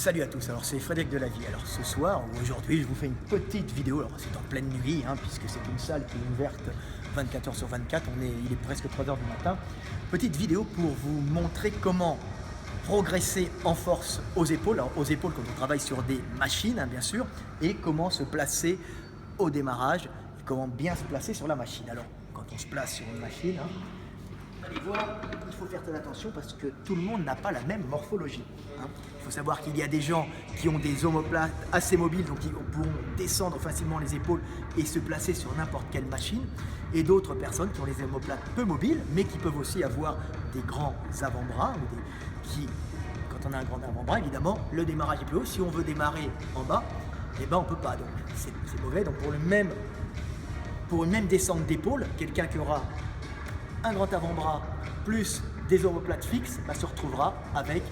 Salut à tous, alors c'est Frédéric Delavier. Alors ce soir ou aujourd'hui, je vous fais une petite vidéo. Alors c'est en pleine nuit, puisque c'est une salle qui est ouverte 24 heures sur 24. Il est presque 3 heures du matin. Petite vidéo pour vous montrer comment progresser en force aux épaules. Alors aux épaules quand on travaille sur des machines, bien sûr, et comment se placer au démarrage et comment bien se placer sur la machine. Alors quand on se place sur une machine, vous allez voir, il faut faire très attention parce que tout le monde n'a pas la même morphologie. Il faut savoir qu'il y a des gens qui ont des omoplates assez mobiles, donc qui pourront descendre facilement les épaules et se placer sur n'importe quelle machine, et d'autres personnes qui ont les omoplates peu mobiles, mais qui peuvent aussi avoir des grands avant-bras, quand on a un grand avant-bras, évidemment, le démarrage est plus haut. Si on veut démarrer en bas, eh ben on ne peut pas, donc c'est mauvais. Donc pour une même descente d'épaule, quelqu'un qui aura un grand avant-bras plus des omoplates fixes se retrouvera avec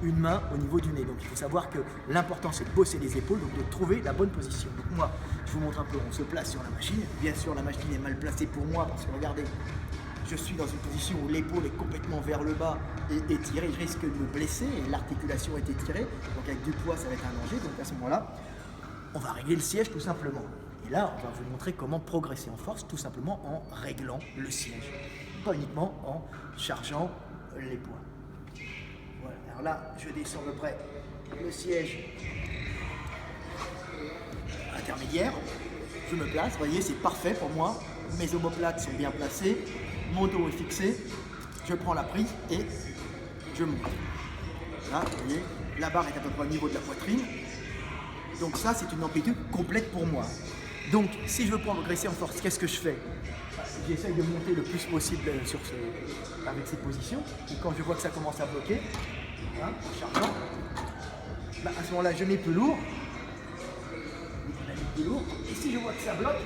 une main au niveau du nez. Donc il faut savoir que l'important c'est de bosser les épaules, donc de trouver la bonne position. Donc moi, je vous montre un peu, on se place sur la machine. Bien sûr, la machine est mal placée pour moi parce que regardez, je suis dans une position où l'épaule est complètement vers le bas et étirée. Je risque de me blesser et l'articulation est étirée. Donc avec du poids, ça va être un danger. Donc à ce moment-là, on va régler le siège tout simplement. Et là, on va vous montrer comment progresser en force tout simplement en réglant le siège. Pas uniquement en chargeant les poids. Voilà, alors là, je descends à peu près le siège intermédiaire. Je me place, vous voyez, c'est parfait pour moi. Mes omoplates sont bien placées, mon dos est fixé. Je prends la prise et je monte. Là, vous voyez, la barre est à peu près au niveau de la poitrine. Donc ça, c'est une amplitude complète pour moi. Donc, si je veux progresser en force, qu'est-ce que je fais? J'essaye de monter le plus possible avec cette position. Et quand je vois que ça commence à bloquer, en chargeant, à ce moment-là, je mets plus lourd. Et si je vois que ça bloque,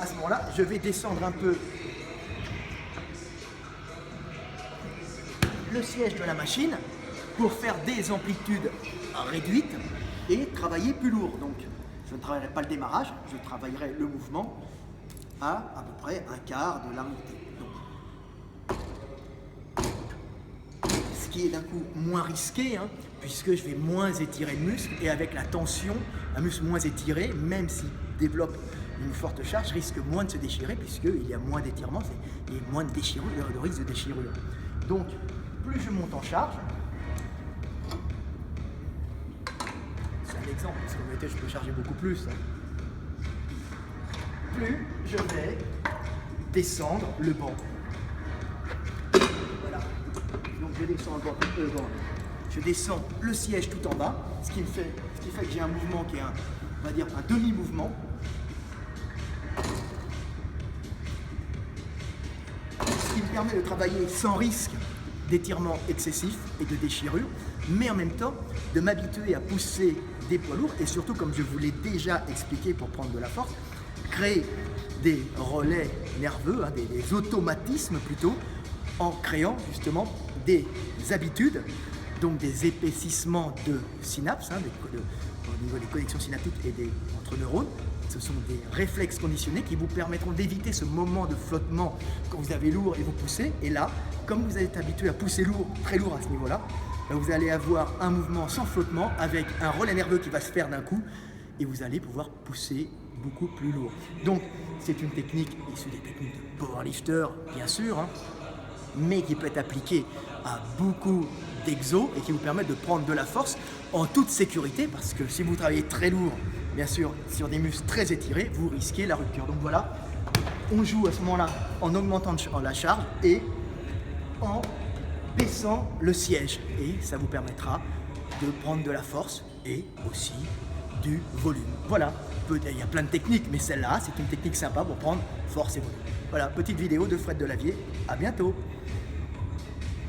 à ce moment-là, je vais descendre un peu le siège de la machine pour faire des amplitudes réduites et travailler plus lourd. Donc, je ne travaillerai pas le démarrage, je travaillerai le mouvement à peu près un quart de la montée. Donc, ce qui est d'un coup moins risqué, puisque je vais moins étirer le muscle, et avec la tension, un muscle moins étiré, même s'il développe une forte charge, risque moins de se déchirer, puisqu'il y a moins d'étirement et moins de déchirure, de risque de déchirure. Donc, plus je monte en charge, c'est un exemple, parce qu'en réalité, je peux charger beaucoup plus. Plus je vais descendre le banc. Voilà. Donc je descends le banc. Je descends le siège tout en bas, ce qui fait que j'ai un mouvement qui est on va dire un demi-mouvement. Ce qui me permet de travailler sans risque d'étirement excessif et de déchirure, mais en même temps de m'habituer à pousser des poids lourds et surtout, comme je vous l'ai déjà expliqué pour prendre de la force, créer des relais nerveux, des automatismes plutôt, en créant justement des habitudes, donc des épaississements de synapses, au niveau des connexions synaptiques et entre neurones. Ce sont des réflexes conditionnés qui vous permettront d'éviter ce moment de flottement quand vous avez lourd et vous poussez. Et là, comme vous êtes habitué à pousser lourd, très lourd à ce niveau-là, vous allez avoir un mouvement sans flottement avec un relais nerveux qui va se faire d'un coup et vous allez pouvoir pousser beaucoup plus lourd. Donc, c'est une technique issue des techniques de powerlifter, bien sûr, mais qui peut être appliquée à beaucoup d'exos et qui vous permet de prendre de la force en toute sécurité, parce que si vous travaillez très lourd, bien sûr, sur des muscles très étirés, vous risquez la rupture. Donc voilà, on joue à ce moment-là en augmentant la charge et en baissant le siège. Et ça vous permettra de prendre de la force et aussi du volume. Voilà, il y a plein de techniques, mais celle-là, c'est une technique sympa pour prendre force et volume. Voilà, petite vidéo de Fred Delavier. À bientôt.